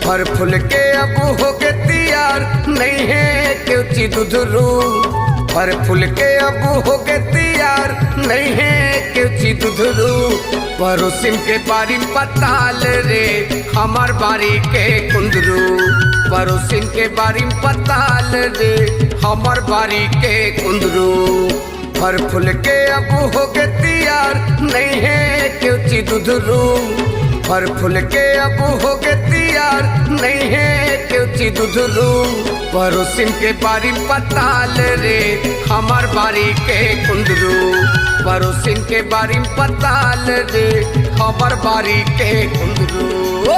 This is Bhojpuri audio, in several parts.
फर फूल के अब हो के तैयार नहीं है क्योंकि दुधरू। फर फूल के अब हो के तैयार नहीं है क्योंकि दुधरू। पड़ोसिन के बारी पताल रे हमार बारी के कुंदरू। पड़ोसिन के बारी पताल रे हमार बारी के कुंदरू। फर फूल के अब हो के तैयार नहीं है क्योंकि दुधरू। फर फूल के अब हो के तैयार नहीं है क्योंकि दुधरू। पड़ोसिन के बारी पताल रे हमार बारी के कुंदरू। पड़ोसिन के बारी पताल रे हमार बारी के कुंदरू।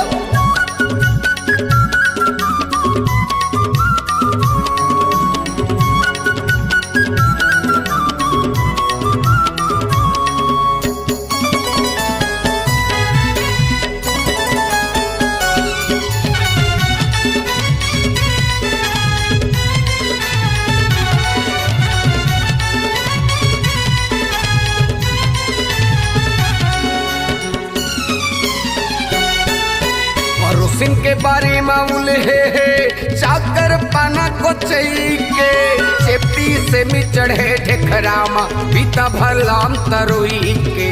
पड़ोसिन के बारे मामूल है चाकर पाना को के चेपटी से मी चढ़े ढेखरामा पीता भरलाम तरोई के।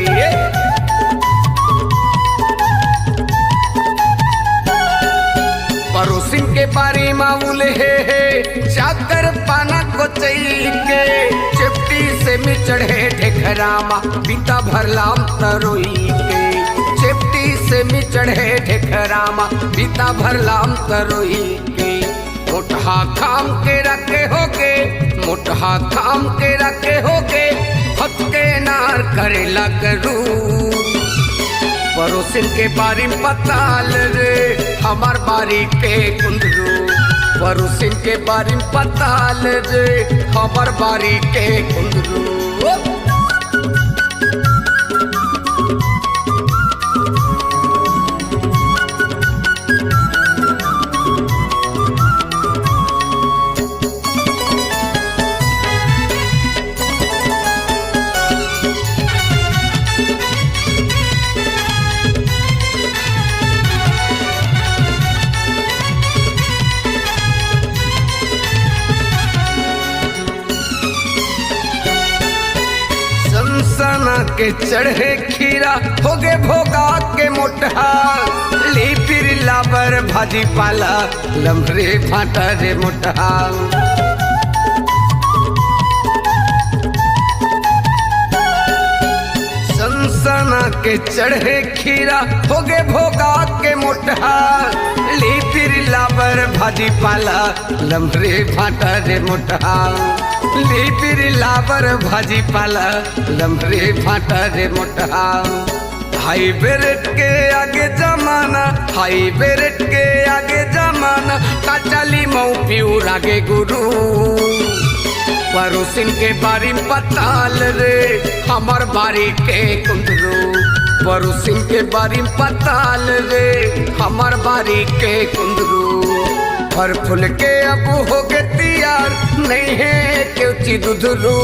पड़ोसिन के बारे मामूल है चाकर पाना को के चेपटी से मी चढ़े ढेखरामा पीता भरलाम तरोई के। चेपटी से मी चढ़े ढेखरामा पीता भरलाम तरोई के। मोटहा खाम के रखे होगे मोटहा खाम के रखे होगे भटके नार करे लगरू। पड़ोसिन के बारी पताल रे हमार बारी के कुंदरू। पड़ोसिन के बारी पताल रे हमार बारी के कुंदरू। सना के चढ़े खीरा हो गए भोगा के मोटहा। ली फिर लाबर भाजी पाला लम्हरे फाटा रे मोटहा। सना के चढ़े खीरा हो गए भोगा के मोटहा। ली फिर लाबर भाजी पाला लम्हरे फाटा रे मोटहा। ली फिर लाबर भाजी पाला लम्हरे फाटा रे मोटहा। हाई बेरेट के आगे जमाना हाई बेरेट के आगे जमाना काचाली मऊ प्यूर आगे गुरु। पड़ोसिन के बारी पताल रे हमार बारी के कुंदरू। पड़ोसिन के बारी पताल रे हमार बारी के कुंदरू। फर फूल के अब हो गए तैयार नहीं है क्योंकि दुधरू।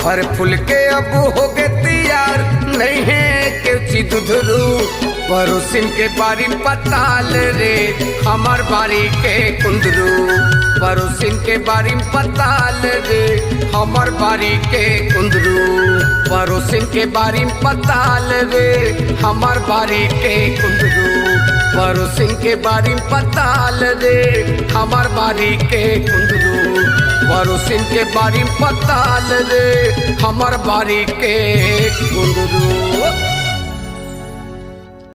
फर फूल के अब हो गए तैयार नहीं है क्योंकि दुधरू। पड़ोसिन के बारी पताल रे हमार बारी के कुंदरू। पड़ोसिन के बारी पताल रे हमार बारी के कुंदरू। पड़ोसिन के बारी पताल रे हमार बारी के कुंदरू। पड़ोसिन के बारी पताल रे हमार बारी के कुंदरू। पड़ोसिन के बारी पताल रे हमार बारी के कुंदरू।